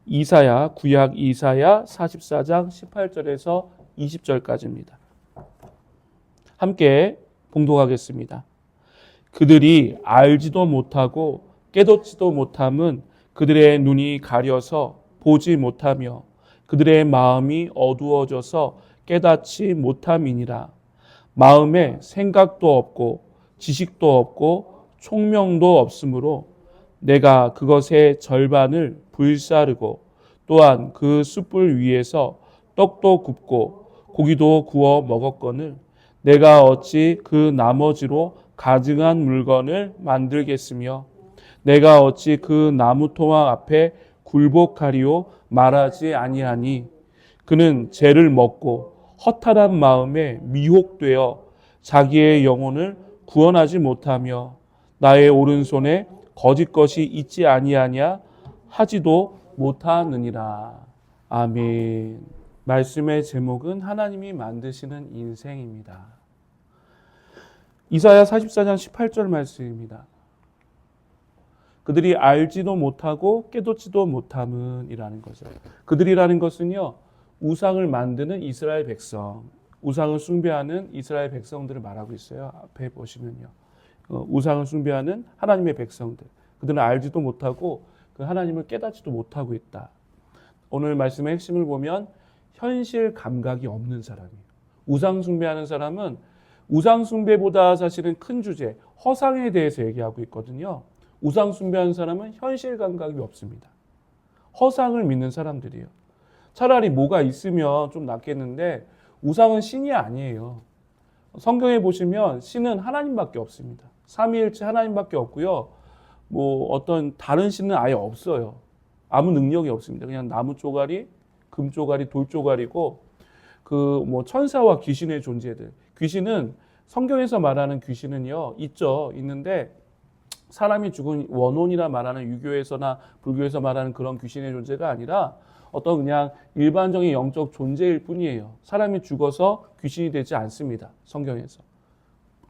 구약 이사야 44장 18절에서 20절까지입니다. 함께 봉독하겠습니다. 그들이 알지도 못하고 깨닫지도 못함은 그들의 눈이 가려서 보지 못하며 그들의 마음이 어두워져서 깨닫지 못함이니라. 마음에 생각도 없고 지식도 없고 총명도 없으므로 내가 그것의 절반을 불사르고 또한 그 숯불 위에서 떡도 굽고 고기도 구워 먹었거늘 내가 어찌 그 나머지로 가증한 물건을 만들겠으며 내가 어찌 그 나무 토막 앞에 굴복하리오 말하지 아니하니 그는 죄를 먹고 허탈한 마음에 미혹되어 자기의 영혼을 구원하지 못하며 나의 오른손에 거짓 것이 있지 아니하냐 하지도 못하느니라. 아멘. 말씀의 제목은 하나님이 만드시는 인생입니다. 이사야 44장 18절 말씀입니다. 그들이 알지도 못하고 깨닫지도 못함은 이라는 거죠. 그들이라는 것은요, 우상을 만드는 이스라엘 백성, 우상을 숭배하는 이스라엘 백성들을 말하고 있어요. 앞에 보시면요. 우상을 숭배하는 하나님의 백성들. 그들은 알지도 못하고 그 하나님을 깨닫지도 못하고 있다. 오늘 말씀의 핵심을 보면 현실 감각이 없는 사람이에요. 우상 숭배하는 사람은 우상 숭배보다 사실은 큰 주제, 허상에 대해서 얘기하고 있거든요. 우상 숭배하는 사람은 현실 감각이 없습니다. 허상을 믿는 사람들이에요. 차라리 뭐가 있으면 좀 낫겠는데 우상은 신이 아니에요. 성경에 보시면 신은 하나님밖에 없습니다. 삼위일체 하나님밖에 없고요. 뭐 어떤 다른 신은 아예 없어요. 아무 능력이 없습니다. 그냥 나무 쪼가리, 금 쪼가리, 돌 쪼가리고 그 뭐 천사와 귀신의 존재들. 귀신은 성경에서 말하는 귀신은요 있는데 사람이 죽은 원혼이라 말하는 유교에서나 불교에서 말하는 그런 귀신의 존재가 아니라 어떤 그냥 일반적인 영적 존재일 뿐이에요. 사람이 죽어서 귀신이 되지 않습니다. 성경에서.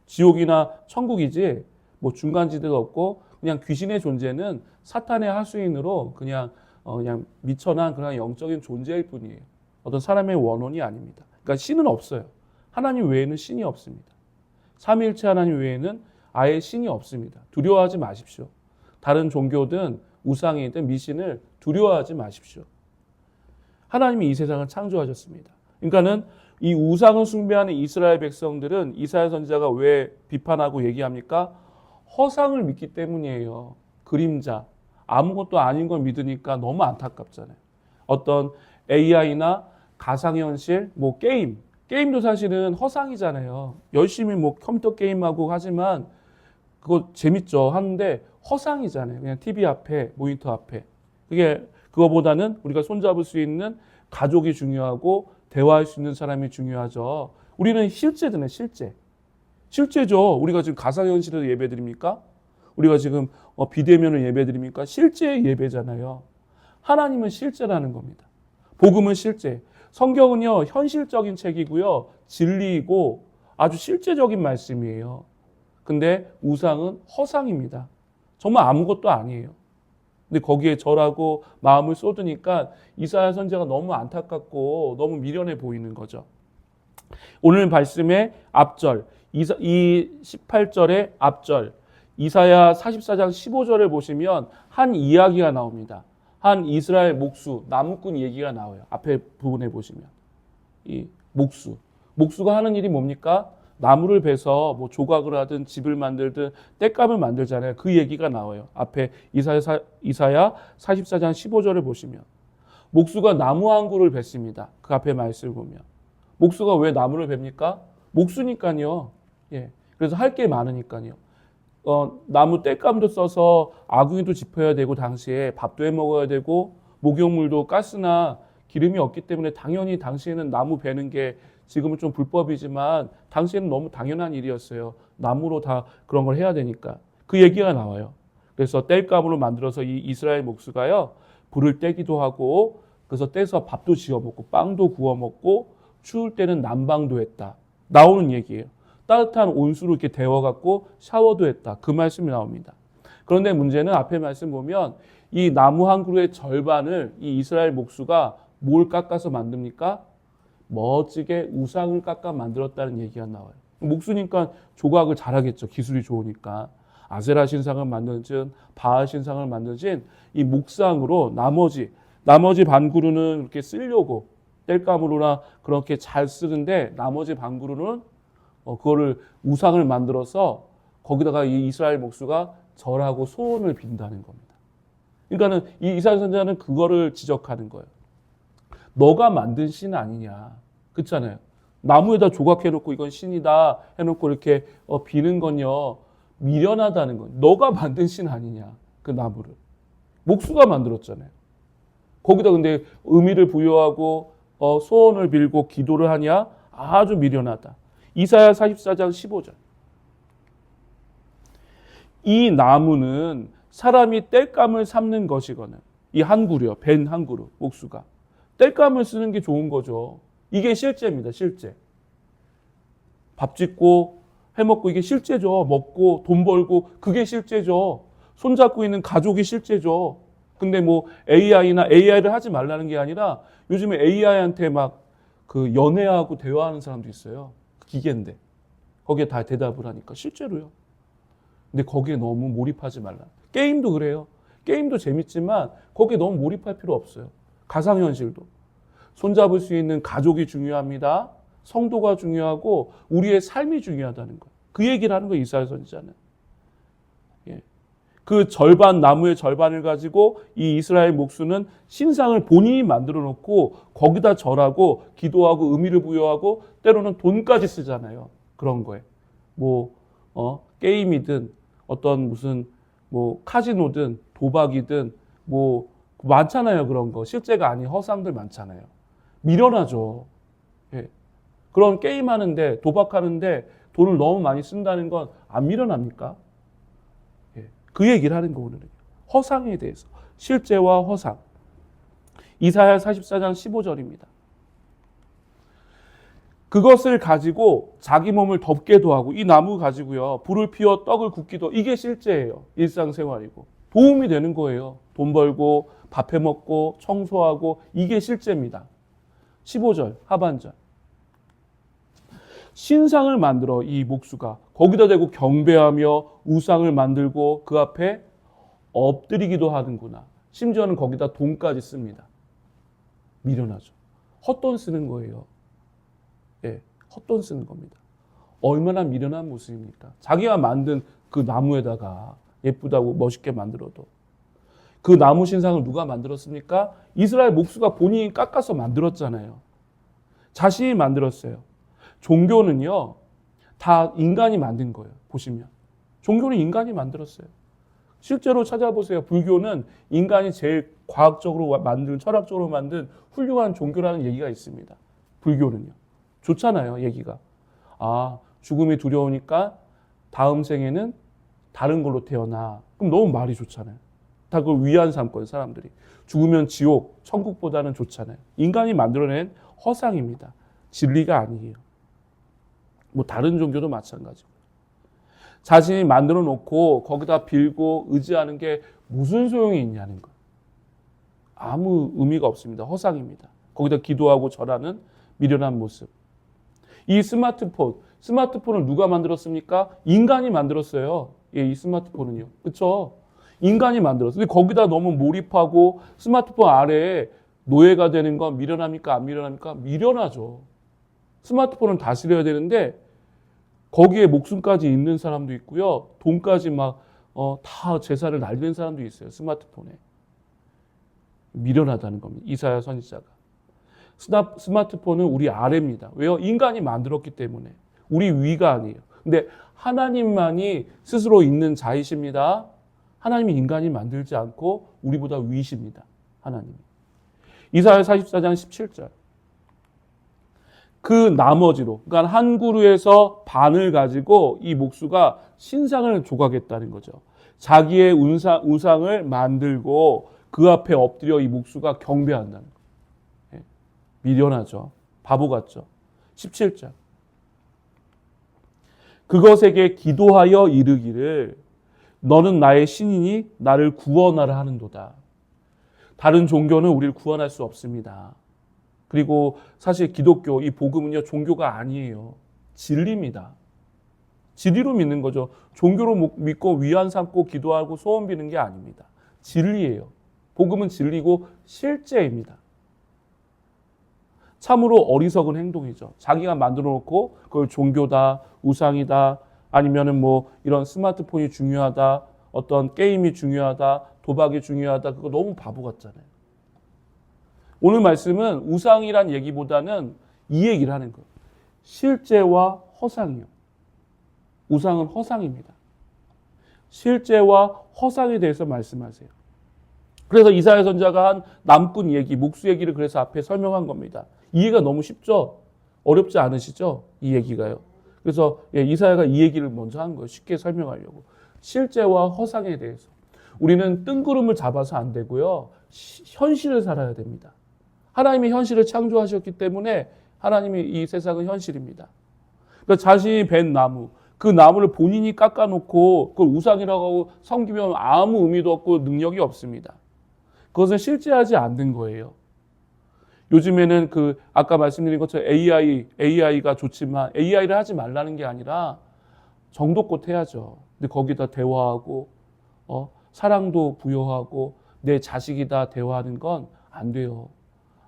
지옥이나 천국이지 뭐 중간지대가 없고 그냥 귀신의 존재는 사탄의 하수인으로 그냥 미천한 그런 영적인 존재일 뿐이에요. 어떤 사람의 원혼이 아닙니다. 그러니까 신은 없어요. 하나님 외에는 신이 없습니다. 삼위일체 하나님 외에는 아예 신이 없습니다. 두려워하지 마십시오. 다른 종교든 우상이든 미신을 두려워하지 마십시오. 하나님이 이 세상을 창조하셨습니다. 그러니까는 이 우상을 숭배하는 이스라엘 백성들은 이사야 선지자가 왜 비판하고 얘기합니까? 허상을 믿기 때문이에요. 그림자, 아무것도 아닌 걸 믿으니까 너무 안타깝잖아요. 어떤 AI나 가상현실, 뭐 게임도 사실은 허상이잖아요. 열심히 뭐 컴퓨터 게임하고 하지만 그거 재밌죠. 하는데 허상이잖아요. 그냥 TV 앞에, 모니터 앞에. 그거보다는 우리가 손잡을 수 있는 가족이 중요하고 대화할 수 있는 사람이 중요하죠. 우리는 실제잖아요. 실제죠. 우리가 지금 가상현실에서 예배드립니까? 우리가 지금 비대면을 예배드립니까? 실제 예배잖아요. 하나님은 실제라는 겁니다. 복음은 실제. 성경은요, 현실적인 책이고요, 진리이고 아주 실제적인 말씀이에요. 근데 우상은 허상입니다. 정말 아무것도 아니에요. 근데 거기에 절하고 마음을 쏟으니까 이사야 선지자가 너무 안타깝고 너무 미련해 보이는 거죠. 오늘 말씀의 앞절, 이 18절의 앞절, 이사야 44장 15절을 보시면 한 이야기가 나옵니다. 한 이스라엘 목수, 나무꾼 얘기가 나와요. 앞에 부분에 보시면. 이 목수가 하는 일이 뭡니까? 나무를 베서 뭐 조각을 하든 집을 만들든 땔감을 만들잖아요. 그 얘기가 나와요. 앞에 이사야 44장 15절을 보시면. 목수가 나무 한 그루를 뱄습니다. 그 앞에 말씀을 보면. 목수가 왜 나무를 뱁니까? 목수니까요. 예. 그래서 할 게 많으니까요. 나무 땔감도 써서 아궁이도 짚어야 되고 당시에 밥도 해 먹어야 되고 목욕물도 가스나 기름이 없기 때문에 당연히 당시에는 나무 베는 게 지금은 좀 불법이지만 당시에는 너무 당연한 일이었어요. 나무로 다 그런 걸 해야 되니까. 그 얘기가 나와요. 그래서 땔감으로 만들어서 이 이스라엘 목수가요. 불을 떼기도 하고 그래서 떼서 밥도 지어 먹고 빵도 구워 먹고 추울 때는 난방도 했다. 나오는 얘기예요. 따뜻한 온수로 이렇게 데워갖고 샤워도 했다. 그 말씀이 나옵니다. 그런데 문제는 앞에 말씀 보면 이 나무 한 그루의 절반을 이 이스라엘 목수가 뭘 깎아서 만듭니까? 멋지게 우상을 깎아 만들었다는 얘기가 나와요. 목수니까 조각을 잘하겠죠. 기술이 좋으니까. 아세라 신상을 만든진 바알 신상을 만든진 이 목상으로 나머지 반그루는 이렇게 쓰려고 땔감으로나 그렇게 잘 쓰는데 나머지 반그루는 그거를 우상을 만들어서 거기다가 이 이스라엘 목수가 절하고 소원을 빈다는 겁니다. 그러니까는 이 이사야 선지자는 그거를 지적하는 거예요. 너가 만든 신 아니냐. 그렇잖아요. 나무에다 조각해놓고 이건 신이다 해놓고 이렇게 비는 건요. 미련하다는 건 너가 만든 신 아니냐. 그 나무를. 목수가 만들었잖아요. 거기다 근데 의미를 부여하고 소원을 빌고 기도를 하냐. 아주 미련하다. 이사야 44장 15절. 이 나무는 사람이 땔감을 삶는 것이거늘. 이 한 그루요. 벤 한 그루. 목수가. 땔감을 쓰는 게 좋은 거죠. 이게 실제입니다. 실제. 밥 짓고 해먹고 이게 실제죠. 먹고 돈 벌고 그게 실제죠. 손잡고 있는 가족이 실제죠. 근데 뭐 AI를 하지 말라는 게 아니라 요즘에 AI한테 막 그 연애하고 대화하는 사람도 있어요. 기계인데. 거기에 다 대답을 하니까 실제로요. 근데 거기에 너무 몰입하지 말라. 게임도 그래요. 게임도 재밌지만 거기에 너무 몰입할 필요 없어요. 가상현실도. 손잡을 수 있는 가족이 중요합니다. 성도가 중요하고 우리의 삶이 중요하다는 거예요. 그 얘기를 하는 거예요. 이사야 선지자는. 예. 그 나무의 절반을 가지고 이 이스라엘 목수는 신상을 본인이 만들어 놓고 거기다 절하고 기도하고 의미를 부여하고 때로는 돈까지 쓰잖아요. 그런 거에. 게임이든 어떤 무슨 카지노든 도박이든 많잖아요. 그런 거. 실제가 아닌 허상들 많잖아요. 미련하죠. 예. 그런 게임하는데 도박하는데 돈을 너무 많이 쓴다는 건 안 미련합니까? 예. 그 얘기를 하는 거 오늘은. 허상에 대해서. 실제와 허상. 이사야 44장 15절입니다. 그것을 가지고 자기 몸을 덮게도 하고 이 나무 가지고요. 불을 피워 떡을 굽기도 이게 실제예요. 일상생활이고. 도움이 되는 거예요. 돈 벌고 밥 해먹고 청소하고 이게 실제입니다. 15절 하반절. 신상을 만들어 이 목수가 거기다 대고 경배하며 우상을 만들고 그 앞에 엎드리기도 하는구나. 심지어는 거기다 돈까지 씁니다. 미련하죠. 헛돈 쓰는 거예요. 예, 헛돈 쓰는 겁니다. 얼마나 미련한 모습입니까? 자기가 만든 그 나무에다가 예쁘다고 멋있게 만들어도 그 나무 신상을 누가 만들었습니까? 이스라엘 목수가 본인이 깎아서 만들었잖아요. 자신이 만들었어요. 종교는요, 다 인간이 만든 거예요. 보시면. 종교는 인간이 만들었어요. 실제로 찾아보세요. 불교는 인간이 제일 과학적으로 만든, 철학적으로 만든 훌륭한 종교라는 얘기가 있습니다. 불교는요. 좋잖아요, 얘기가. 죽음이 두려우니까 다음 생에는 다른 걸로 태어나. 그럼 너무 말이 좋잖아요. 다 그걸 위안 삼거든요, 사람들이. 죽으면 지옥, 천국보다는 좋잖아요. 인간이 만들어낸 허상입니다. 진리가 아니에요. 다른 종교도 마찬가지고. 자신이 만들어 놓고 거기다 빌고 의지하는 게 무슨 소용이 있냐는 거예요. 아무 의미가 없습니다. 허상입니다. 거기다 기도하고 절하는 미련한 모습. 이 스마트폰을 누가 만들었습니까? 인간이 만들었어요. 예, 이 스마트폰은요. 그렇죠? 인간이 만들었어요. 근데 거기다 너무 몰입하고 스마트폰 아래에 노예가 되는 건 미련합니까? 안 미련합니까? 미련하죠. 스마트폰은 다스려야 되는데 거기에 목숨까지 있는 사람도 있고요. 돈까지 다 재산을 날리는 사람도 있어요. 스마트폰에. 미련하다는 겁니다. 이사야 선지자가. 스마트폰은 우리 아래입니다. 왜요? 인간이 만들었기 때문에. 우리 위가 아니에요. 근데 하나님만이 스스로 있는 자이십니다. 하나님이 인간이 만들지 않고 우리보다 위십니다. 하나님이. 이사야 44장 17절. 그 나머지로, 그러니까 한 그루에서 반을 가지고 이 목수가 신상을 조각했다는 거죠. 자기의 우상을 만들고 그 앞에 엎드려 이 목수가 경배한다는 거예요. 미련하죠. 바보 같죠. 17절. 그것에게 기도하여 이르기를 너는 나의 신이니 나를 구원하라 하는도다. 다른 종교는 우리를 구원할 수 없습니다. 그리고 사실 기독교, 이 복음은요, 종교가 아니에요. 진리입니다. 진리로 믿는 거죠. 종교로 믿고 위안 삼고 기도하고 소원 비는 게 아닙니다. 진리예요. 복음은 진리고 실제입니다. 참으로 어리석은 행동이죠. 자기가 만들어 놓고 그걸 종교다, 우상이다, 아니면은 뭐 이런 스마트폰이 중요하다, 어떤 게임이 중요하다, 도박이 중요하다, 그거 너무 바보 같잖아요. 오늘 말씀은 우상이란 얘기보다는 이 얘기를 하는 거예요. 실제와 허상이요. 우상은 허상입니다. 실제와 허상에 대해서 말씀하세요. 그래서 이사야 선지자가 한 남꾼 얘기, 목수 얘기를 그래서 앞에 설명한 겁니다. 이해가 너무 쉽죠? 어렵지 않으시죠? 이 얘기가요. 그래서 이사야가 이 얘기를 먼저 한 거예요. 쉽게 설명하려고. 실제와 허상에 대해서. 우리는 뜬구름을 잡아서 안 되고요. 현실을 살아야 됩니다. 하나님이 현실을 창조하셨기 때문에 하나님이 이 세상은 현실입니다. 그러니까 자신이 벤 나무, 그 나무를 본인이 깎아놓고 그걸 우상이라고 하고 섬기면 아무 의미도 없고 능력이 없습니다. 그것은 실제하지 않는 거예요. 요즘에는 그 아까 말씀드린 것처럼 AI가 좋지만 AI를 하지 말라는 게 아니라 정도껏 해야죠. 근데 거기다 대화하고 사랑도 부여하고 내 자식이다 대화하는 건 안 돼요.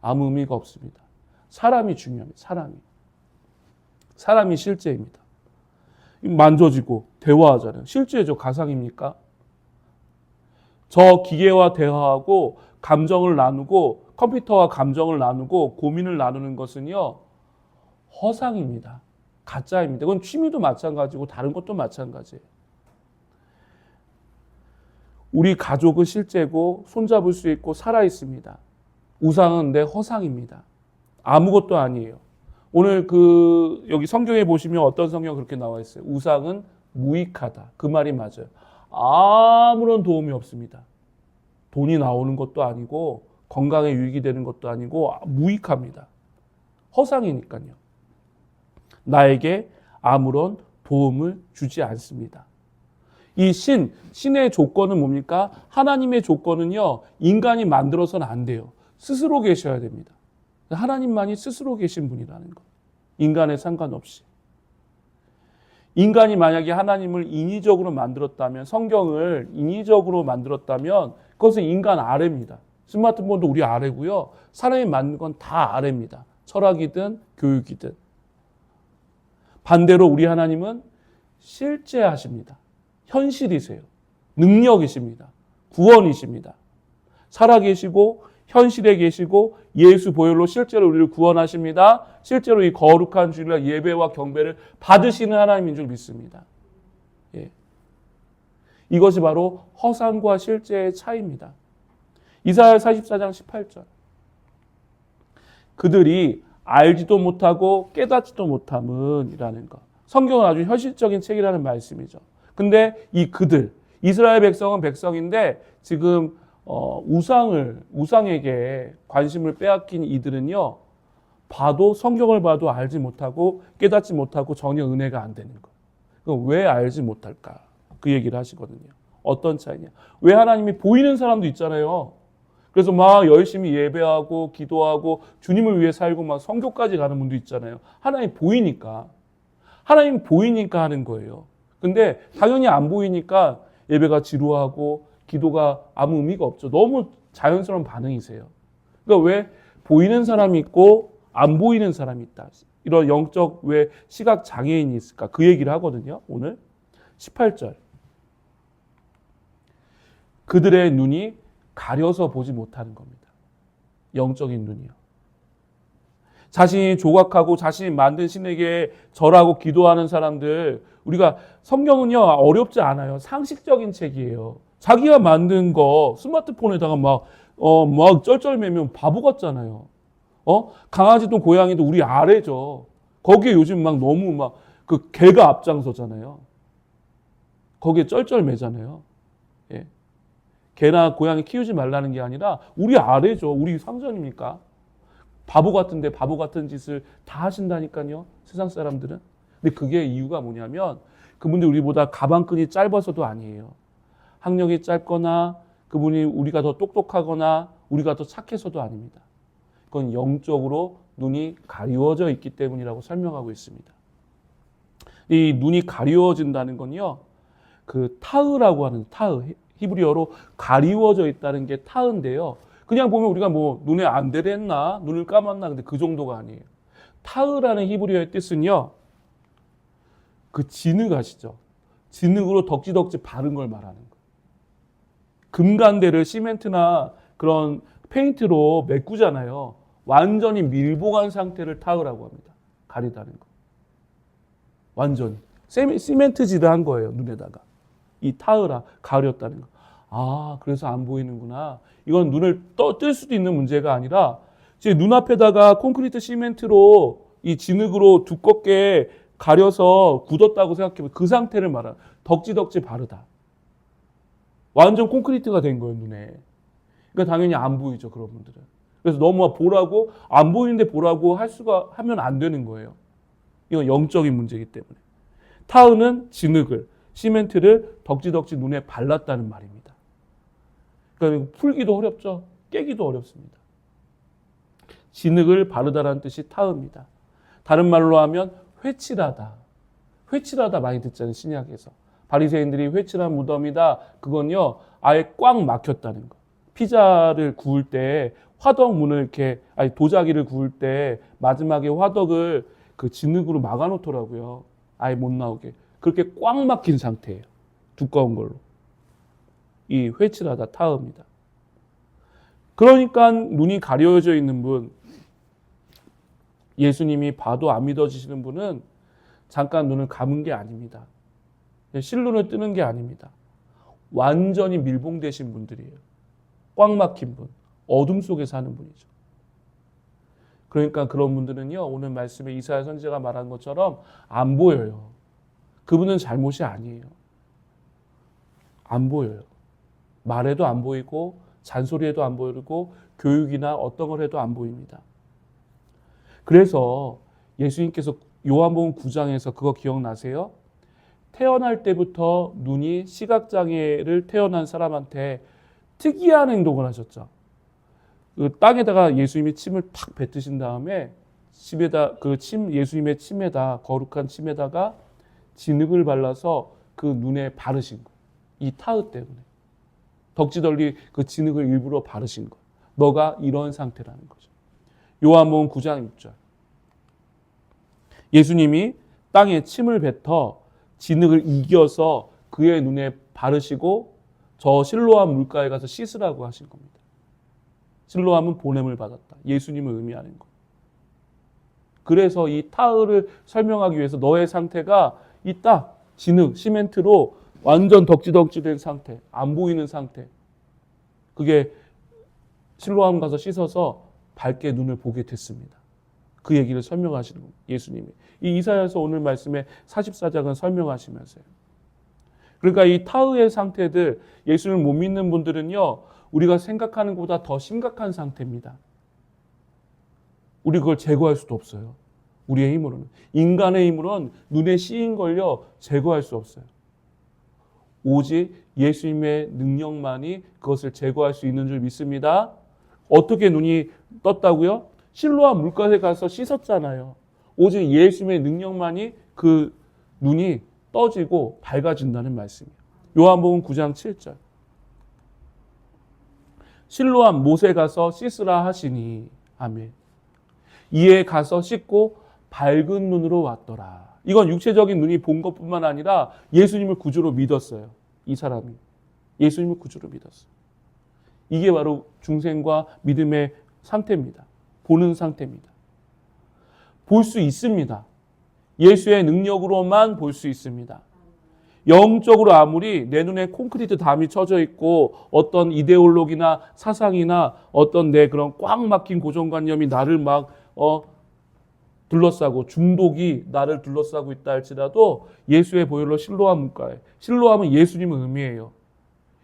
아무 의미가 없습니다. 사람이 중요합니다. 사람이 실제입니다. 만져지고 대화하잖아요. 실제죠. 가상입니까? 저 기계와 대화하고 감정을 나누고 컴퓨터와 감정을 나누고 고민을 나누는 것은요. 허상입니다. 가짜입니다. 그건 취미도 마찬가지고 다른 것도 마찬가지예요. 우리 가족은 실제고 손잡을 수 있고 살아있습니다. 우상은 내 허상입니다. 아무것도 아니에요. 오늘 여기 성경에 보시면 어떤 성경 그렇게 나와 있어요. 우상은 무익하다. 그 말이 맞아요. 아무런 도움이 없습니다. 돈이 나오는 것도 아니고 건강에 유익이 되는 것도 아니고 무익합니다. 허상이니까요. 나에게 아무런 도움을 주지 않습니다. 이 신의 조건은 뭡니까? 하나님의 조건은요. 인간이 만들어서는 안 돼요. 스스로 계셔야 됩니다. 하나님만이 스스로 계신 분이라는 것. 인간에 상관없이. 인간이 만약에 하나님을 인위적으로 만들었다면, 성경을 인위적으로 만들었다면 그것은 인간 아래입니다. 스마트폰도 우리 아래고요. 사람이 만든 건 다 아래입니다. 철학이든 교육이든. 반대로 우리 하나님은 실제하십니다. 현실이세요. 능력이십니다. 구원이십니다. 살아계시고 현실에 계시고 예수 보혈로 실제로 우리를 구원하십니다. 실제로 이 거룩한 주일날 예배와 경배를 받으시는 하나님인 줄 믿습니다. 예. 이것이 바로 허상과 실제의 차이입니다. 이사야 44장 18절. 그들이 알지도 못하고 깨닫지도 못함은 것. 성경은 아주 현실적인 책이라는 말씀이죠. 근데 이 그들, 이스라엘 백성은 백성인데 지금 우상에게 관심을 빼앗긴 이들은요, 성경을 봐도 알지 못하고 깨닫지 못하고 전혀 은혜가 안 되는 거. 그럼 왜 알지 못할까? 그 얘기를 하시거든요. 어떤 차이냐? 왜 하나님이 보이는 사람도 있잖아요. 그래서 막 열심히 예배하고 기도하고 주님을 위해 살고 막 선교까지 가는 분도 있잖아요. 하나님 보이니까 하는 거예요. 근데 당연히 안 보이니까 예배가 지루하고 기도가 아무 의미가 없죠. 너무 자연스러운 반응이세요. 그러니까 왜 보이는 사람이 있고 안 보이는 사람이 있다. 이런 영적 왜 시각 장애인이 있을까? 그 얘기를 하거든요. 오늘 18절. 그들의 눈이 가려서 보지 못하는 겁니다. 영적인 눈이요. 자신이 조각하고 자신이 만든 신에게 절하고 기도하는 사람들, 우리가 성경은요 어렵지 않아요. 상식적인 책이에요. 자기가 만든 거 스마트폰에다가 막 쩔쩔매면 바보 같잖아요. 강아지도 고양이도 우리 아래죠. 거기에 요즘 막 너무 막 그 개가 앞장서잖아요. 거기에 쩔쩔매잖아요. 예. 개나 고양이 키우지 말라는 게 아니라 우리 아래죠. 우리 상전입니까? 바보 같은데 바보 같은 짓을 다 하신다니까요. 세상 사람들은. 근데 그게 이유가 뭐냐면 그분들 우리보다 가방끈이 짧아서도 아니에요. 학력이 짧거나 그분이 우리가 더 똑똑하거나 우리가 더 착해서도 아닙니다. 그건 영적으로 눈이 가리워져 있기 때문이라고 설명하고 있습니다. 이 눈이 가리워진다는 건요, 그 타흐라고 하는 타흐, 히브리어로 가리워져 있다는 게 타흐인데요. 그냥 보면 우리가 뭐 눈에 안대를 했나, 눈을 감았나, 근데 그 정도가 아니에요. 타흐라는 히브리어의 뜻은요, 그 진흙 아시죠? 진흙으로 덕지덕지 바른 걸 말하는 거예요. 금간대를 시멘트나 그런 페인트로 메꾸잖아요. 완전히 밀봉한 상태를 타흐라고 합니다. 가리다는 거. 완전히. 시멘트질을 한 거예요, 눈에다가. 이 타흐라, 가렸다는 거. 아, 그래서 안 보이는구나. 이건 눈을 뜰 수도 있는 문제가 아니라 제 눈앞에다가 콘크리트 시멘트로 이 진흙으로 두껍게 가려서 굳었다고 생각해보면 그 상태를 말하는, 덕지덕지 바르다. 완전 콘크리트가 된 거예요, 눈에. 그러니까 당연히 안 보이죠, 그런 분들은. 그래서 너무 보라고, 안 보이는데 보라고 하면 안 되는 거예요. 이건 영적인 문제이기 때문에. 타흐는 진흙을, 시멘트를 덕지덕지 눈에 발랐다는 말입니다. 그러니까 풀기도 어렵죠. 깨기도 어렵습니다. 진흙을 바르다라는 뜻이 타흐입니다. 다른 말로 하면 회칠하다. 회칠하다 많이 듣잖아요, 신약에서. 바리새인들이 회칠한 무덤이다. 그건요, 아예 꽉 막혔다는 거. 피자를 구울 때 화덕 문을 이렇게, 도자기를 구울 때 마지막에 화덕을 그 진흙으로 막아놓더라고요. 아예 못 나오게. 그렇게 꽉 막힌 상태예요. 두꺼운 걸로. 이 회칠하다, 타흐입니다. 그러니까 눈이 가려져 있는 분, 예수님이 봐도 안 믿어지시는 분은 잠깐 눈을 감은 게 아닙니다. 실눈을 뜨는 게 아닙니다. 완전히 밀봉되신 분들이에요. 꽉 막힌 분, 어둠 속에 사는 분이죠. 그러니까 그런 분들은요, 오늘 말씀에 이사야 선지자가 말한 것처럼 안 보여요. 그분은 잘못이 아니에요. 안 보여요. 말해도 안 보이고 잔소리해도 안 보이고 교육이나 어떤 걸 해도 안 보입니다. 그래서 예수님께서 요한복음 9장에서 그거 기억나세요? 태어날 때부터 눈이 시각장애를 태어난 사람한테 특이한 행동을 하셨죠. 그 땅에다가 예수님이 침을 탁 뱉으신 다음에 예수님의 침에다, 거룩한 침에다가 진흙을 발라서 그 눈에 바르신 거예요. 이 타흐 때문에. 덕지덕지 그 진흙을 일부러 바르신 거예요. 너가 이런 상태라는 거죠. 요한복음 9장 6절. 예수님이 땅에 침을 뱉어 진흙을 이겨서 그의 눈에 바르시고 저 실로암 물가에 가서 씻으라고 하신 겁니다. 실로암은 보냄을 받았다. 예수님을 의미하는 것. 그래서 이 타흐를 설명하기 위해서 너의 상태가 이 딱 진흙, 시멘트로 완전 덕지덕지 된 상태, 안 보이는 상태. 그게 실로암 가서 씻어서 밝게 눈을 보게 됐습니다. 그 얘기를 설명하시는 겁니다. 예수님이. 이 이사야서 오늘 말씀에 44장은 설명하시면서요. 그러니까 이 타흐의 상태들, 예수를 못 믿는 분들은요, 우리가 생각하는 것보다 더 심각한 상태입니다. 우리 그걸 제거할 수도 없어요. 우리의 힘으로는. 인간의 힘으로는 눈에 씌인 걸요, 제거할 수 없어요. 오직 예수님의 능력만이 그것을 제거할 수 있는 줄 믿습니다. 어떻게 눈이 떴다고요? 실로암 물가에 가서 씻었잖아요. 오직 예수님의 능력만이 그 눈이 떠지고 밝아진다는 말씀이에요. 요한복음 9장 7절. 실로암 못에 가서 씻으라 하시니 아멘. 이에 가서 씻고 밝은 눈으로 왔더라. 이건 육체적인 눈이 본 것뿐만 아니라 예수님을 구주로 믿었어요. 이 사람이. 예수님을 구주로 믿었어요. 이게 바로 중생과 믿음의 상태입니다. 보는 상태입니다. 볼 수 있습니다. 예수의 능력으로만 볼 수 있습니다. 영적으로 아무리 내 눈에 콘크리트 담이 쳐져 있고 어떤 이데올로기나 사상이나 어떤 내 그런 꽉 막힌 고정관념이 나를 막 둘러싸고 중독이 나를 둘러싸고 있다 할지라도 예수의 보혈로 실로암 물가에, 실로암은 예수님을 의미해요.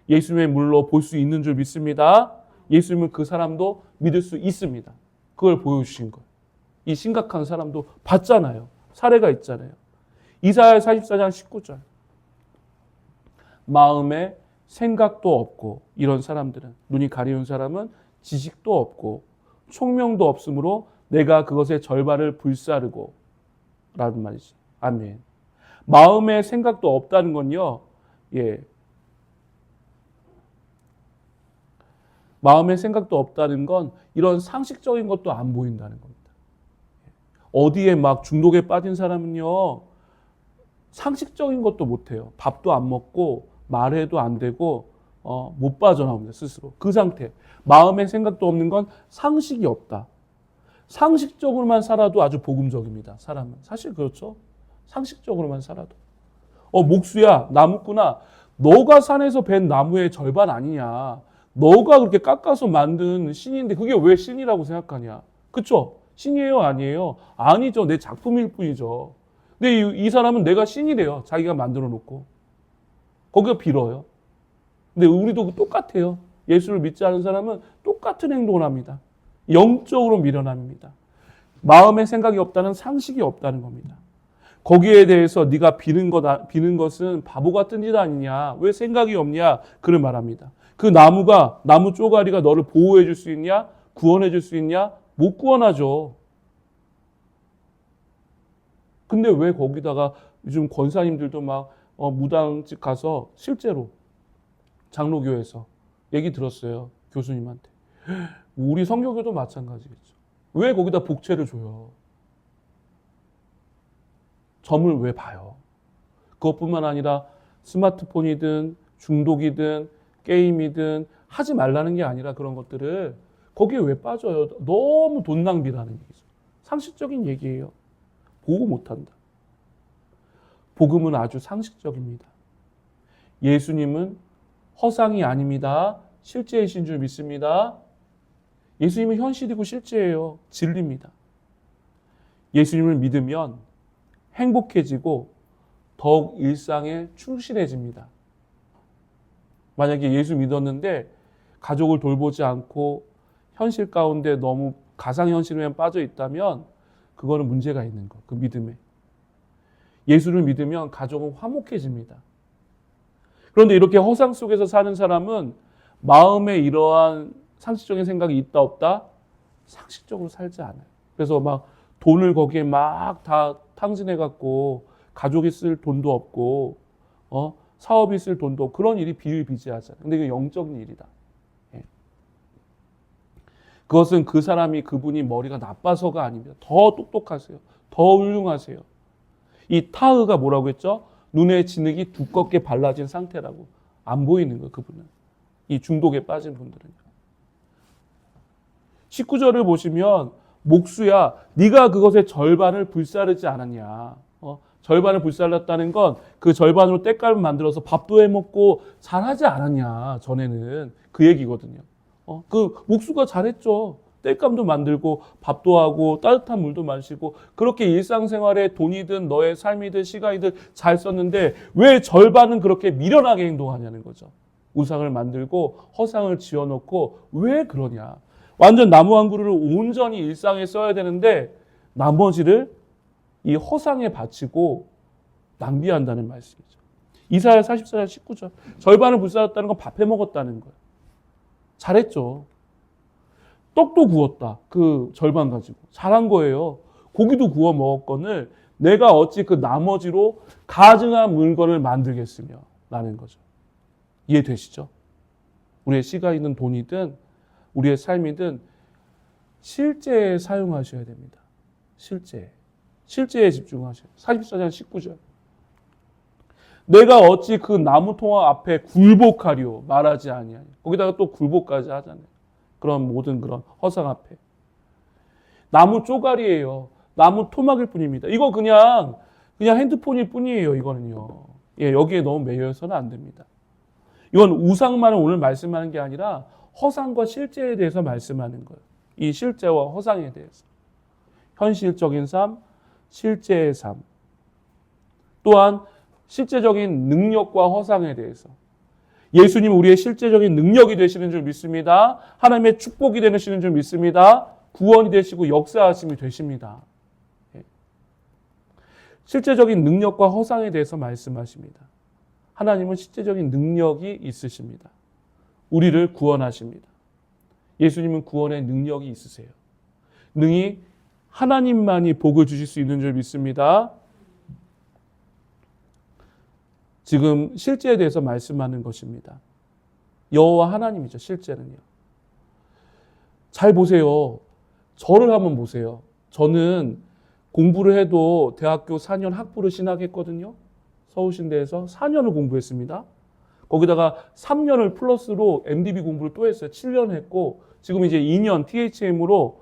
예수님의 물로 볼 수 있는 줄 믿습니다. 예수님을 그 사람도 믿을 수 있습니다. 그걸 보여주신 거예요. 이 심각한 사람도 봤잖아요. 사례가 있잖아요. 이사야 44장 19절. 마음에 생각도 없고 이런 사람들은, 눈이 가리운 사람은 지식도 없고 총명도 없으므로 내가 그것의 절반을 불사르고 라는 말이죠. 아멘. 마음의 생각도 없다는 건요. 예. 마음의 생각도 없다는 건 이런 상식적인 것도 안 보인다는 겁니다. 어디에 막 중독에 빠진 사람은요. 상식적인 것도 못해요. 밥도 안 먹고 말해도 안 되고 못 빠져나옵니다. 스스로. 그 상태. 마음의 생각도 없는 건 상식이 없다. 상식적으로만 살아도 아주 복음적입니다. 사람은. 사실 그렇죠. 상식적으로만 살아도. 목수야, 나무꾼아, 너가 산에서 벤 나무의 절반 아니냐. 너가 그렇게 깎아서 만든 신인데 그게 왜 신이라고 생각하냐. 그쵸? 신이에요? 아니에요? 아니죠. 내 작품일 뿐이죠. 근데 이 사람은 내가 신이래요. 자기가 만들어 놓고. 거기가 빌어요. 근데 우리도 똑같아요. 예수를 믿지 않은 사람은 똑같은 행동을 합니다. 영적으로 미련함입니다. 마음의 생각이 없다는 상식이 없다는 겁니다. 거기에 대해서 네가 비는 것은 바보 같은 짓 아니냐. 왜 생각이 없냐. 그를 말합니다. 그 나무 쪼가리가 너를 보호해 줄 수 있냐? 구원해 줄 수 있냐? 못 구원하죠. 근데 왜 거기다가 요즘 권사님들도 막 무당집 가서 실제로 장로교에서 얘기 들었어요. 교수님한테. 우리 성교교도 마찬가지겠죠. 왜 거기다 복채를 줘요? 점을 왜 봐요? 그것뿐만 아니라 스마트폰이든 중독이든 게임이든 하지 말라는 게 아니라 그런 것들을 거기에 왜 빠져요? 너무 돈 낭비라는 얘기죠. 상식적인 얘기예요. 보고 못한다. 복음은 아주 상식적입니다. 예수님은 허상이 아닙니다. 실제이신 줄 믿습니다. 예수님은 현실이고 실제예요. 진리입니다. 예수님을 믿으면 행복해지고 더욱 일상에 충실해집니다. 만약에 예수 믿었는데 가족을 돌보지 않고 현실 가운데 너무 가상현실에만 빠져 있다면 그거는 문제가 있는 거. 그 믿음에. 예수를 믿으면 가족은 화목해집니다. 그런데 이렇게 허상 속에서 사는 사람은 마음에 이러한 상식적인 생각이 있다 없다? 상식적으로 살지 않아요. 그래서 막 돈을 거기에 막 다 탕진해갖고 가족이 쓸 돈도 없고 사업이 쓸 돈도 없고 그런 일이 비일비재하잖아요. 근데 이게 영적인 일이다. 예. 그것은 그분이 머리가 나빠서가 아닙니다. 더 똑똑하세요. 더 훌륭하세요. 이 타흐가 뭐라고 했죠? 눈의 진흙이 두껍게 발라진 상태라고. 안 보이는 거예요, 그분은. 이 중독에 빠진 분들은요. 19절을 보시면 목수야, 네가 그것의 절반을 불사르지 않았냐. 절반을 불살랐다는 건 그 절반으로 땔감을 만들어서 밥도 해먹고 잘하지 않았냐. 전에는 그 얘기거든요. 그 목수가 잘했죠. 땔감도 만들고 밥도 하고 따뜻한 물도 마시고 그렇게 일상생활에 돈이든 너의 삶이든 시간이든 잘 썼는데 왜 절반은 그렇게 미련하게 행동하냐는 거죠. 우상을 만들고 허상을 지어놓고 왜 그러냐. 완전 나무 한 그루를 온전히 일상에 써야 되는데 나머지를 이 허상에 바치고 낭비한다는 말씀이죠. 이사야 44장 19절. 절반을 불살랐다는 건 밥 해먹었다는 거예요. 잘했죠. 떡도 구웠다. 그 절반 가지고. 잘한 거예요. 고기도 구워 먹었거늘 내가 어찌 그 나머지로 가증한 물건을 만들겠으며 라는 거죠. 이해되시죠? 우리의 시간이든 돈이든 우리의 삶이든 실제에 사용하셔야 됩니다. 실제에 집중하셔야 돼요. 44장 19절. 내가 어찌 그 나무 통화 앞에 굴복하리오 말하지 아니하니. 거기다가 또 굴복까지 하잖아요. 그런 모든 그런 허상 앞에. 나무 쪼가리예요. 나무 토막일 뿐입니다. 이거 그냥 핸드폰일 뿐이에요. 이거는요. 예, 여기에 너무 매여서는 안 됩니다. 이건 우상만을 오늘 말씀하는 게 아니라 허상과 실제에 대해서 말씀하는 거예요. 이 실제와 허상에 대해서. 현실적인 삶, 실제의 삶. 또한 실제적인 능력과 허상에 대해서. 예수님 우리의 실제적인 능력이 되시는 줄 믿습니다. 하나님의 축복이 되시는 줄 믿습니다. 구원이 되시고 역사하심이 되십니다. 실제적인 능력과 허상에 대해서 말씀하십니다. 하나님은 실제적인 능력이 있으십니다. 우리를 구원하십니다. 예수님은 구원의 능력이 있으세요. 능히 하나님만이 복을 주실 수 있는 줄 믿습니다. 지금 실제에 대해서 말씀하는 것입니다. 여호와 하나님이죠. 실제는요. 잘 보세요. 저를 한번 보세요. 저는 공부를 해도 대학교 4년 학부를 신학했거든요. 서울신대에서 4년을 공부했습니다. 거기다가 3년을 플러스로 MDB 공부를 또 했어요. 7년 했고 지금 이제 2년 THM으로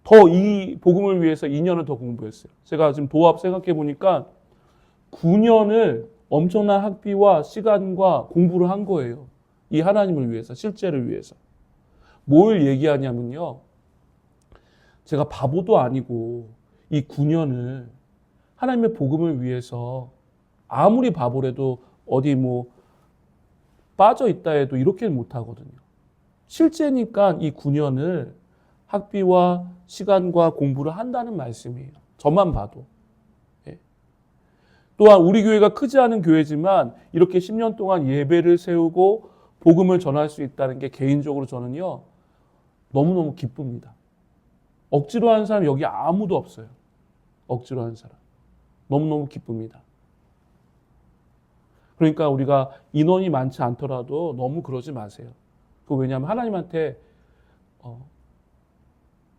더 이 복음을 위해서 2년을 더 공부했어요. 제가 지금 도합 생각해 보니까 9년을 엄청난 학비와 시간과 공부를 한 거예요. 이 하나님을 위해서, 실제를 위해서. 뭘 얘기하냐면요. 제가 바보도 아니고 이 9년을 하나님의 복음을 위해서 아무리 바보래도 어디 뭐 빠져 있다 해도 이렇게는 못 하거든요. 실제니까 이 9년을 학비와 시간과 공부를 한다는 말씀이에요. 저만 봐도. 예. 또한 우리 교회가 크지 않은 교회지만 이렇게 10년 동안 예배를 세우고 복음을 전할 수 있다는 게 개인적으로 저는요. 너무너무 기쁩니다. 억지로 하는 사람 여기 아무도 없어요. 억지로 하는 사람. 너무너무 기쁩니다. 그러니까 우리가 인원이 많지 않더라도 너무 그러지 마세요. 왜냐하면 하나님한테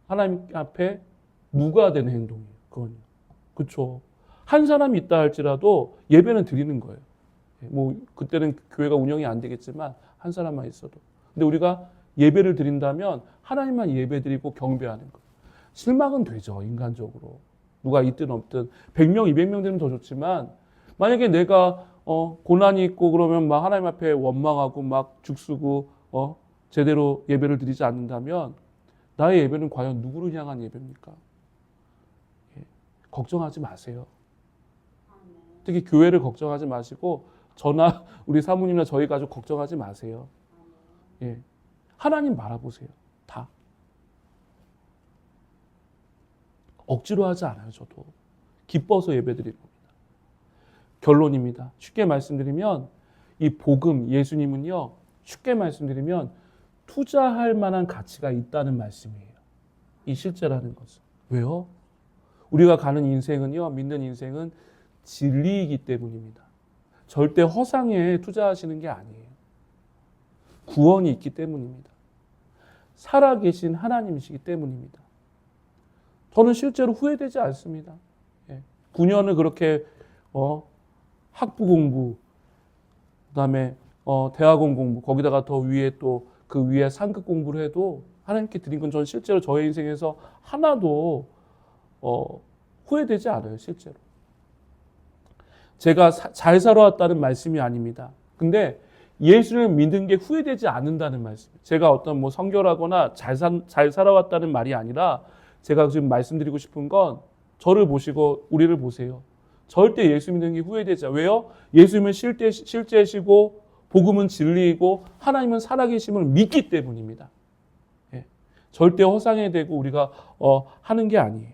하나님 앞에 누가 되는 행동이에요. 그건 그렇죠. 한 사람이 있다 할지라도 예배는 드리는 거예요. 뭐 그때는 교회가 운영이 안 되겠지만 한 사람만 있어도. 근데 우리가 예배를 드린다면 하나님만 예배 드리고 경배하는 거예요. 실망은 되죠. 인간적으로. 누가 있든 없든 100명, 200명 되면 더 좋지만 만약에 내가 고난이 있고 그러면 막 하나님 앞에 원망하고 막 죽쓰고 제대로 예배를 드리지 않는다면 나의 예배는 과연 누구를 향한 예배입니까? 예, 걱정하지 마세요. 특히 교회를 걱정하지 마시고 저나 우리 사모님이나 저희 가족 걱정하지 마세요. 예, 하나님 바라보세요. 다. 억지로 하지 않아요. 저도. 기뻐서 예배드릴 겁니다. 결론입니다. 쉽게 말씀드리면 이 복음 예수님은요. 쉽게 말씀드리면 투자할 만한 가치가 있다는 말씀이에요. 이 실제라는 것은. 왜요? 우리가 가는 인생은요. 믿는 인생은 진리이기 때문입니다. 절대 허상에 투자하시는 게 아니에요. 구원이 있기 때문입니다. 살아계신 하나님이시기 때문입니다. 저는 실제로 후회되지 않습니다. 9년을 그렇게 학부 공부, 그다음에 대학원 공부, 거기다가 더 위에 또 그 위에 상급 공부를 해도 하나님께 드린 건 저는 실제로 저의 인생에서 하나도 후회되지 않아요. 실제로. 제가 잘 살아왔다는 말씀이 아닙니다. 근데 예수를 믿는 게 후회되지 않는다는 말씀. 제가 어떤 뭐 성결하거나 잘 살아왔다는 말이 아니라 제가 지금 말씀드리고 싶은 건 저를 보시고 우리를 보세요. 절대 예수 믿는 게 후회되지 않아요. 왜요? 예수님은 실제시고 복음은 진리이고 하나님은 살아계심을 믿기 때문입니다. 예. 절대 허상에 대고 우리가 하는 게 아니에요.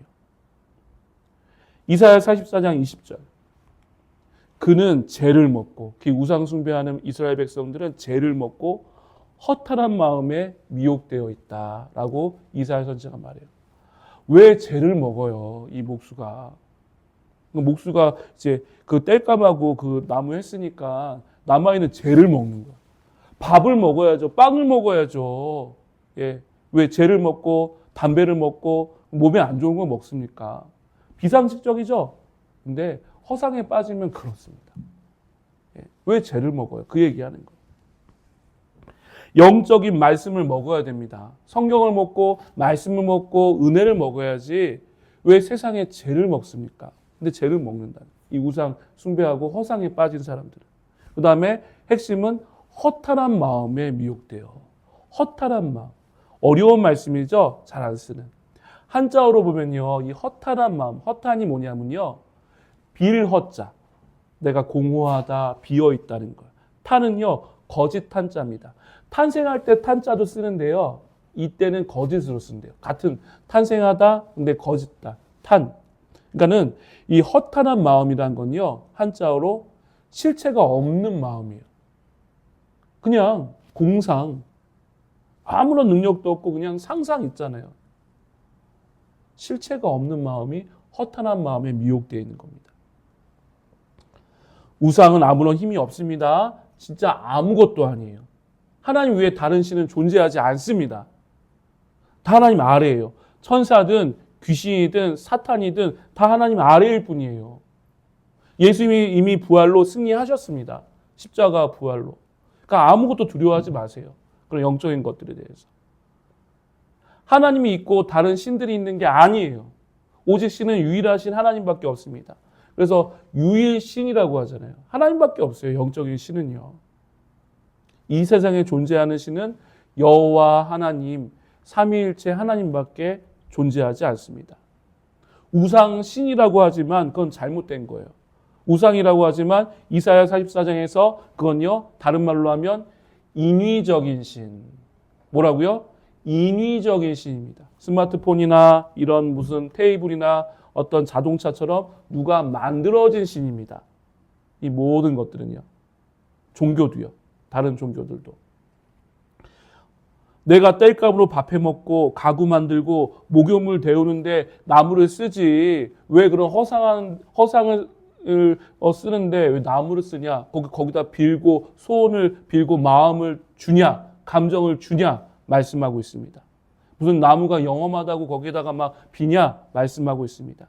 이사야 44장 20절. 그는 죄를 먹고 그 우상 숭배하는 이스라엘 백성들은 죄를 먹고 허탈한 마음에 미혹되어 있다라고 이사야 선지자가 말해요. 왜 죄를 먹어요? 이 목수가. 목수가 이제 그 땔감하고 그 나무 했으니까 남아있는 죄를 먹는 거야. 밥을 먹어야죠. 빵을 먹어야죠. 예. 왜 죄를 먹고 담배를 먹고 몸에 안 좋은 거 먹습니까? 비상식적이죠. 근데 허상에 빠지면 그렇습니다. 예. 왜 죄를 먹어요? 그 얘기하는 거예요. 영적인 말씀을 먹어야 됩니다. 성경을 먹고 말씀을 먹고 은혜를 먹어야지 왜 세상에 죄를 먹습니까? 근데 죄를 먹는다. 이 우상 숭배하고 허상에 빠진 사람들은. 그 다음에 핵심은 허탈한 마음에 미혹돼요. 허탈한 마음. 어려운 말씀이죠? 잘 안 쓰는. 한자어로 보면요. 이 허탈한 마음. 허탄이 뭐냐면요. 빌허자. 내가 공허하다, 비어있다는 거예요. 탄은요. 거짓 탄자입니다. 탄생할 때 탄자도 쓰는데요. 이때는 거짓으로 쓴대요. 같은 탄생하다, 근데 거짓다. 탄. 그러니까는 이 허탄한 마음이란 건요. 한자어로 실체가 없는 마음이에요. 그냥 공상. 아무런 능력도 없고 그냥 상상 있잖아요. 실체가 없는 마음이 허탄한 마음에 미혹되어 있는 겁니다. 우상은 아무런 힘이 없습니다. 진짜 아무것도 아니에요. 하나님 외에 다른 신은 존재하지 않습니다. 다 하나님 아래예요. 천사든 귀신이든 사탄이든 다 하나님 아래일 뿐이에요. 예수님이 이미 부활로 승리하셨습니다. 십자가 부활로. 그러니까 아무것도 두려워하지 마세요. 그런 영적인 것들에 대해서. 하나님이 있고 다른 신들이 있는 게 아니에요. 오직 신은 유일하신 하나님밖에 없습니다. 그래서 유일신이라고 하잖아요. 하나님밖에 없어요. 영적인 신은요. 이 세상에 존재하는 신은 여호와 하나님, 삼위일체 하나님밖에 존재하지 않습니다. 우상신이라고 하지만 그건 잘못된 거예요. 우상이라고 하지만 이사야 44장에서 그건요, 다른 말로 하면 인위적인 신. 뭐라고요? 인위적인 신입니다. 스마트폰이나 이런 무슨 테이블이나 어떤 자동차처럼 누가 만들어진 신입니다. 이 모든 것들은요. 종교도요. 다른 종교들도. 내가 땔감으로 밥해 먹고 가구 만들고 목욕물 데우는데 나무를 쓰지 왜 그런 허상을 쓰는데 왜 나무를 쓰냐? 거기다 빌고 소원을 빌고 마음을 주냐? 감정을 주냐? 말씀하고 있습니다. 무슨 나무가 영험하다고 거기다가 막 비냐? 말씀하고 있습니다.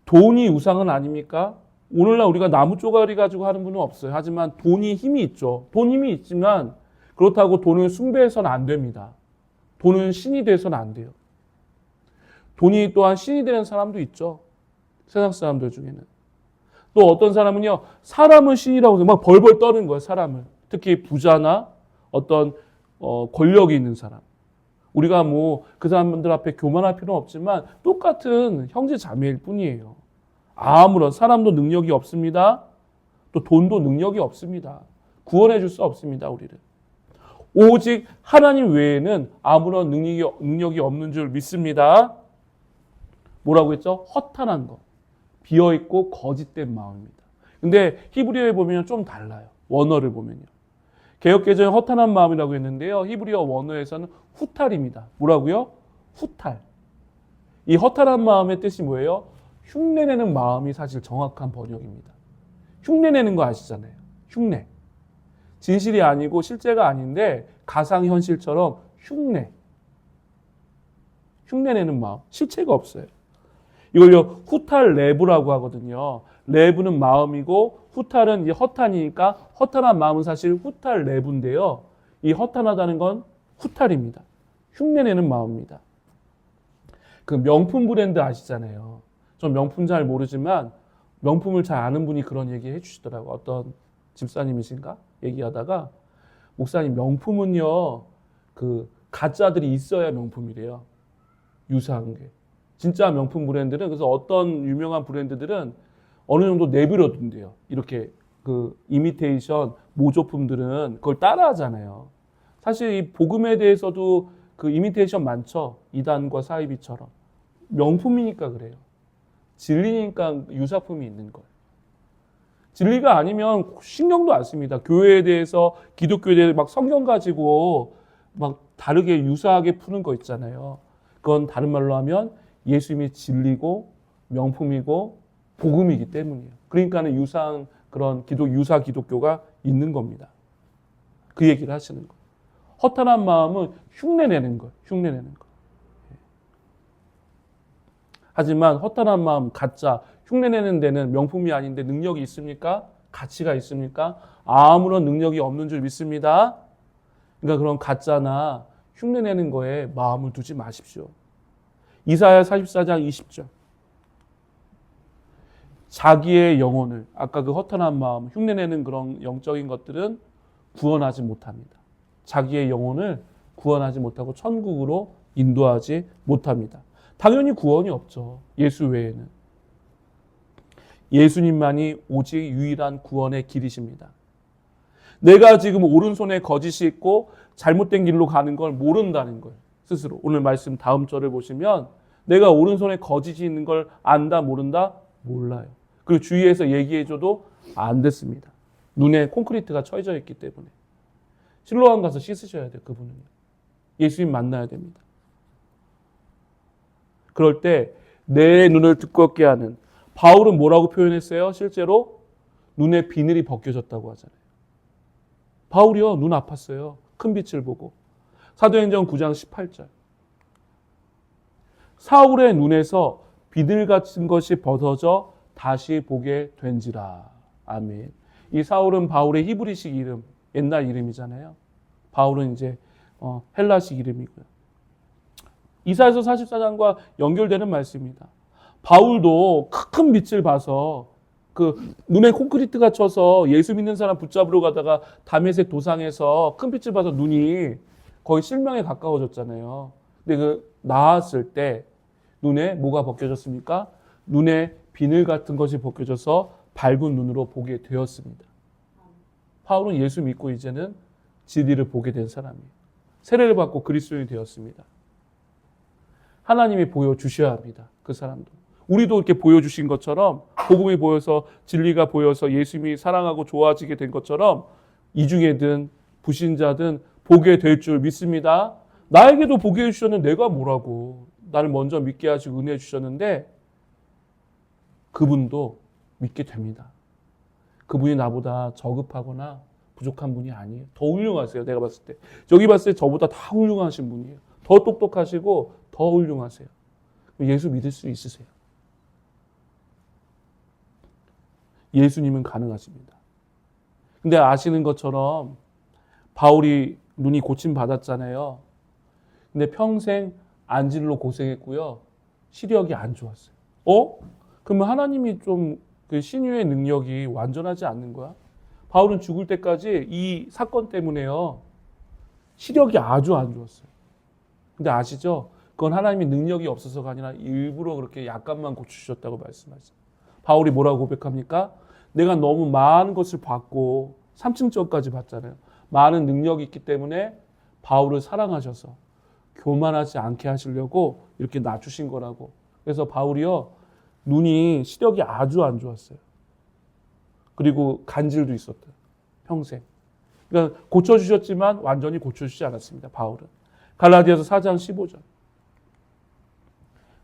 돈이 우상은 아닙니까? 오늘날 우리가 나무 쪼가리 가지고 하는 분은 없어요. 하지만 돈이 힘이 있죠. 돈 힘이 있지만 그렇다고 돈을 숭배해서는 안 됩니다. 돈은 신이 돼서는 안 돼요. 돈이 또한 신이 되는 사람도 있죠. 세상 사람들 중에는. 또 어떤 사람은요, 사람은 신이라고 해서 막 벌벌 떠는 거예요, 사람을. 특히 부자나 어떤 권력이 있는 사람. 우리가 뭐 그 사람들 앞에 교만할 필요는 없지만 똑같은 형제 자매일 뿐이에요. 아무런 사람도 능력이 없습니다. 또 돈도 능력이 없습니다. 구원해 줄 수 없습니다, 우리를. 오직 하나님 외에는 아무런 능력이 없는 줄 믿습니다. 뭐라고 했죠? 허탄한 것. 비어있고 거짓된 마음입니다. 근데 히브리어에 보면 좀 달라요. 원어를 보면요. 개역개정에 허탄한 마음이라고 했는데요. 히브리어 원어에서는 후탈입니다. 뭐라고요? 후탈. 이 허탄한 마음의 뜻이 뭐예요? 흉내내는 마음이 사실 정확한 번역입니다. 흉내내는 거 아시잖아요. 흉내. 진실이 아니고 실제가 아닌데 가상현실처럼 흉내내는 마음. 실체가 없어요. 이걸요 후탈 레브라고 하거든요. 레브는 마음이고 후탈은 이제 허탄이니까 허탄한 마음은 사실 후탈 레브인데요. 이 허탄하다는 건 후탈입니다. 흉내내는 마음입니다. 그 명품 브랜드 아시잖아요. 전 명품 잘 모르지만 명품을 잘 아는 분이 그런 얘기 해주시더라고요. 어떤 집사님이신가? 얘기하다가 목사님 명품은요 그 가짜들이 있어야 명품이래요. 유사한 게. 진짜 명품 브랜드는 그래서 어떤 유명한 브랜드들은 어느 정도 내버려둔대요. 이렇게 그 이미테이션 모조품들은 그걸 따라하잖아요. 사실 이 복음에 대해서도 그 이미테이션 많죠. 이단과 사이비처럼. 명품이니까 그래요. 진리니까 유사품이 있는 거예요. 진리가 아니면 신경도 안 씁니다. 교회에 대해서 기독교에 대해서 막 성경 가지고 막 다르게 유사하게 푸는 거 있잖아요. 그건 다른 말로 하면 예수님이 진리고 명품이고 복음이기 때문이에요. 그러니까는 유사한 그런 유사 기독교가 있는 겁니다. 그 얘기를 하시는 거예요. 허탄한 마음은 흉내내는 거예요. 흉내내는 거. 하지만 허탄한 마음, 가짜, 흉내내는 데는 명품이 아닌데 능력이 있습니까? 가치가 있습니까? 아무런 능력이 없는 줄 믿습니다. 그러니까 그런 가짜나 흉내내는 거에 마음을 두지 마십시오. 이사야 44장 20절. 자기의 영혼을, 아까 그 허탄한 마음, 흉내내는 그런 영적인 것들은 구원하지 못합니다. 자기의 영혼을 구원하지 못하고 천국으로 인도하지 못합니다. 당연히 구원이 없죠. 예수 외에는. 예수님만이 오직 유일한 구원의 길이십니다. 내가 지금 오른손에 거짓이 있고 잘못된 길로 가는 걸 모른다는 거예요. 스스로. 오늘 말씀 다음 절을 보시면 내가 오른손에 거짓이 있는 걸 안다 모른다? 몰라요. 그리고 주위에서 얘기해줘도 안 듣습니다. 눈에 콘크리트가 쳐져 있기 때문에. 실로암 가서 씻으셔야 돼요. 그분은요. 예수님 만나야 됩니다. 그럴 때 내 눈을 두껍게 하는, 바울은 뭐라고 표현했어요? 실제로 눈에 비늘이 벗겨졌다고 하잖아요. 바울이요, 눈 아팠어요. 큰 빛을 보고. 사도행전 9장 18절. 사울의 눈에서 비늘 같은 것이 벗어져 다시 보게 된지라. 아멘. 이 사울은 바울의 히브리식 이름, 옛날 이름이잖아요. 바울은 이제 헬라식 이름이고요. 이사야서 44장과 연결되는 말씀입니다. 바울도 큰 빛을 봐서 그 눈에 콘크리트가 쳐서 예수 믿는 사람 붙잡으러 가다가 다메섹 도상에서 큰 빛을 봐서 눈이 거의 실명에 가까워졌잖아요. 근데 그 나았을 때 눈에 뭐가 벗겨졌습니까? 눈에 비늘 같은 것이 벗겨져서 밝은 눈으로 보게 되었습니다. 바울은 예수 믿고 이제는 진리를 보게 된 사람이에요. 세례를 받고 그리스도인이 되었습니다. 하나님이 보여주셔야 합니다. 그 사람도. 우리도 이렇게 보여주신 것처럼, 복음이 보여서 진리가 보여서 예수님이 사랑하고 좋아지게 된 것처럼 이중에든 불신자든 보게 될 줄 믿습니다. 나에게도 보게 해주셨는데 내가 뭐라고. 나를 먼저 믿게 하시고 은혜 주셨는데 그분도 믿게 됩니다. 그분이 나보다 저급하거나 부족한 분이 아니에요. 더 훌륭하세요. 내가 봤을 때. 저기 봤을 때 저보다 다 훌륭하신 분이에요. 더 똑똑하시고 더 훌륭하세요. 예수 믿을 수 있으세요. 예수님은 가능하십니다. 근데 아시는 것처럼 바울이 눈이 고침 받았잖아요. 근데 평생 안질로 고생했고요. 시력이 안 좋았어요. 그러면 하나님이 좀 그 신유의 능력이 완전하지 않는 거야? 바울은 죽을 때까지 이 사건 때문에요. 시력이 아주 안 좋았어요. 근데 아시죠? 그건 하나님이 능력이 없어서가 아니라 일부러 그렇게 약간만 고쳐주셨다고 말씀하세요. 바울이 뭐라고 고백합니까? 내가 너무 많은 것을 받고 3층전까지 받잖아요. 많은 능력이 있기 때문에 바울을 사랑하셔서 교만하지 않게 하시려고 이렇게 낮추신 거라고. 그래서 바울이요, 눈이 시력이 아주 안 좋았어요. 그리고 간질도 있었대요. 평생. 그러니까 고쳐주셨지만 완전히 고쳐주지 않았습니다. 바울은. 갈라디아서 4장 15절.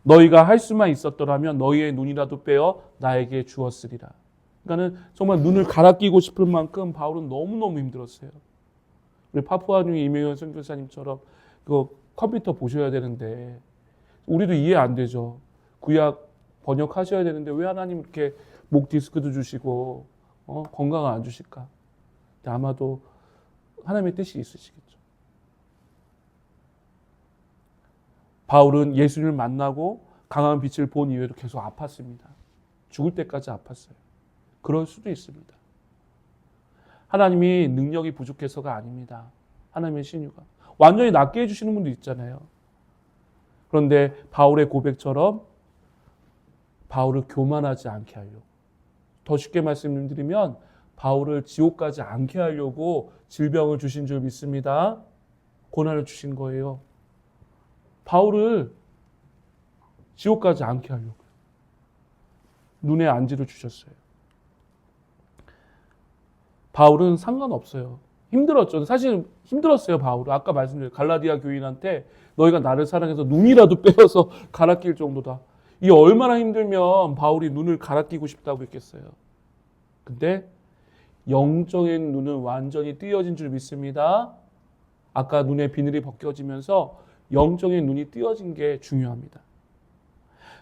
너희가 할 수만 있었더라면 너희의 눈이라도 빼어 나에게 주었으리라. 그러니까는 정말 눈을 갈아 끼고 싶을 만큼 바울은 너무너무 힘들었어요. 우리 파푸아뉴 이명현 선교사님처럼 그 컴퓨터 보셔야 되는데 우리도 이해 안 되죠. 구약 번역하셔야 되는데 왜 하나님 이렇게 목 디스크도 주시고 건강을 안 주실까? 근데 아마도 하나님의 뜻이 있으시겠죠. 바울은 예수님을 만나고 강한 빛을 본 이후에도 계속 아팠습니다. 죽을 때까지 아팠어요. 그럴 수도 있습니다. 하나님이 능력이 부족해서가 아닙니다. 하나님의 신유가. 완전히 낫게 해주시는 분도 있잖아요. 그런데 바울의 고백처럼 바울을 교만하지 않게 하려고. 더 쉽게 말씀드리면 바울을 지옥 가지 않게 하려고 질병을 주신 줄 믿습니다. 고난을 주신 거예요. 바울을 지옥 가지 않게 하려고요. 눈에 안지를 주셨어요. 바울은 상관없어요. 힘들었죠. 사실 힘들었어요, 바울은. 아까 말씀드린 갈라디아 교인한테 너희가 나를 사랑해서 눈이라도 빼어서 갈아 낄 정도다. 이 얼마나 힘들면 바울이 눈을 갈아 끼고 싶다고 했겠어요. 근데 영적인 눈은 완전히 띄어진 줄 믿습니다. 아까 눈에 비늘이 벗겨지면서 영적인 눈이 띄어진 게 중요합니다.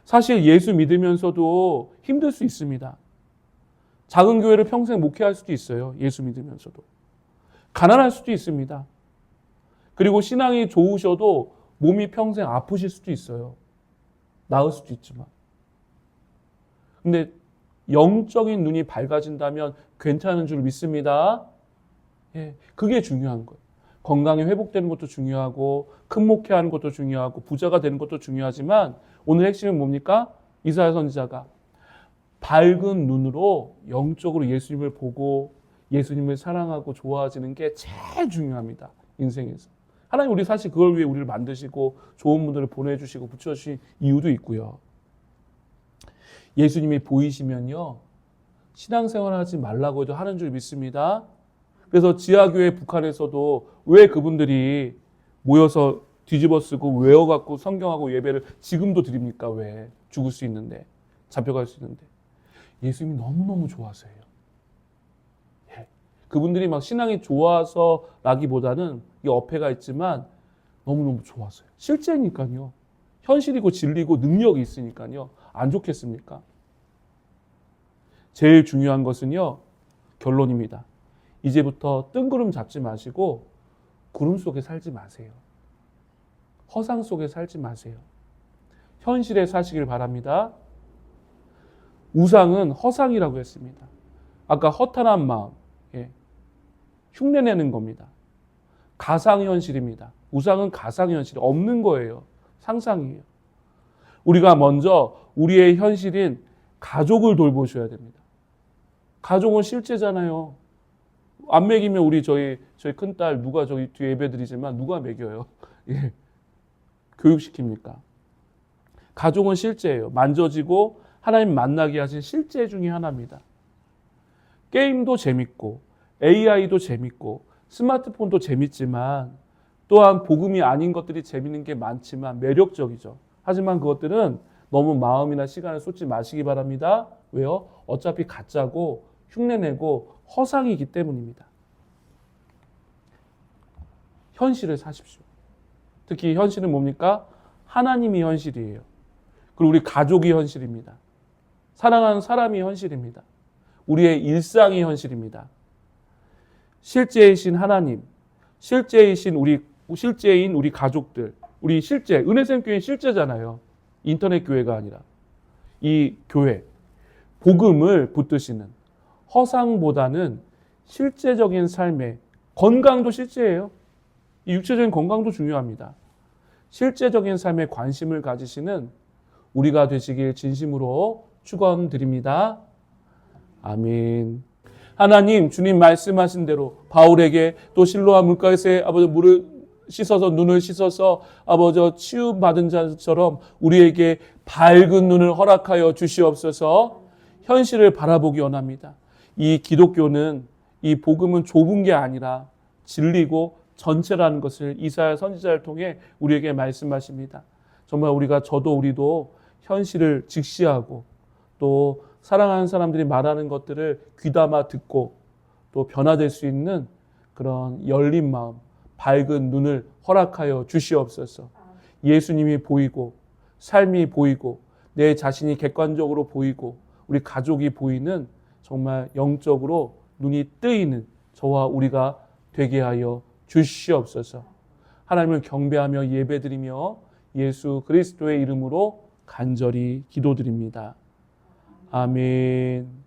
사실 예수 믿으면서도 힘들 수 있습니다. 작은 교회를 평생 목회할 수도 있어요. 예수 믿으면서도. 가난할 수도 있습니다. 그리고 신앙이 좋으셔도 몸이 평생 아프실 수도 있어요. 나을 수도 있지만. 근데 영적인 눈이 밝아진다면 괜찮은 줄 믿습니다. 예, 그게 중요한 거예요. 건강이 회복되는 것도 중요하고 큰 목회하는 것도 중요하고 부자가 되는 것도 중요하지만 오늘 핵심은 뭡니까? 이사야 선지자가 밝은 눈으로 영적으로 예수님을 보고 예수님을 사랑하고 좋아지는 게 제일 중요합니다. 인생에서. 하나님 우리 사실 그걸 위해 우리를 만드시고 좋은 분들을 보내주시고 붙여주신 이유도 있고요. 예수님이 보이시면요. 신앙생활 하지 말라고 해도 하는 줄 믿습니다. 그래서 지하교회 북한에서도 왜 그분들이 모여서 뒤집어쓰고 외워갖고 성경하고 예배를 지금도 드립니까? 왜? 죽을 수 있는데, 잡혀갈 수 있는데. 예수님이 너무너무 좋아서예요. 예. 그분들이 막 신앙이 좋아서라기보다는 이 어폐가 있지만 너무너무 좋아서요. 실제니까요. 현실이고 진리고 능력이 있으니까요. 안 좋겠습니까? 제일 중요한 것은요. 결론입니다. 이제부터 뜬구름 잡지 마시고 구름 속에 살지 마세요. 허상 속에 살지 마세요. 현실에 사시길 바랍니다. 우상은 허상이라고 했습니다. 아까 허탄한 마음, 예. 흉내내는 겁니다. 가상현실입니다. 우상은 가상현실이 없는 거예요. 상상이에요. 우리가 먼저 우리의 현실인 가족을 돌보셔야 됩니다. 가족은 실제잖아요. 안 먹이면 우리 저희 큰딸 누가 저기 뒤에 예배 드리지만 누가 먹여요? 예. 교육시킵니까? 가족은 실제예요. 만져지고 하나님 만나게 하신 실제 중에 하나입니다. 게임도 재밌고 AI도 재밌고 스마트폰도 재밌지만 또한 복음이 아닌 것들이 재밌는 게 많지만 매력적이죠. 하지만 그것들은 너무 마음이나 시간을 쏟지 마시기 바랍니다. 왜요? 어차피 가짜고 흉내내고 허상이기 때문입니다. 현실을 사십시오. 특히 현실은 뭡니까? 하나님이 현실이에요. 그리고 우리 가족이 현실입니다. 사랑하는 사람이 현실입니다. 우리의 일상이 현실입니다. 실제이신 하나님, 실제인 우리 가족들, 우리 실제, 은혜샘교회는 실제잖아요. 인터넷 교회가 아니라. 이 교회, 복음을 붙드시는 허상보다는 실제적인 삶의 건강도 실제예요. 이 육체적인 건강도 중요합니다. 실제적인 삶에 관심을 가지시는 우리가 되시길 진심으로 축원드립니다. 아멘. 하나님, 주님 말씀하신 대로 바울에게 또 실로아 물가에서 아버지 물을 씻어서 눈을 씻어서 아버지 치유받은 자처럼 우리에게 밝은 눈을 허락하여 주시옵소서. 현실을 바라보기 원합니다. 이 기독교는 이 복음은 좁은 게 아니라 진리고 전체라는 것을 이사야 선지자를 통해 우리에게 말씀하십니다. 정말 우리도 현실을 직시하고 또 사랑하는 사람들이 말하는 것들을 귀담아 듣고 또 변화될 수 있는 그런 열린 마음, 밝은 눈을 허락하여 주시옵소서. 예수님이 보이고 삶이 보이고 내 자신이 객관적으로 보이고 우리 가족이 보이는 정말 영적으로 눈이 뜨이는 저와 우리가 되게 하여 주시옵소서. 하나님을 경배하며 예배드리며 예수 그리스도의 이름으로 간절히 기도드립니다. 아멘.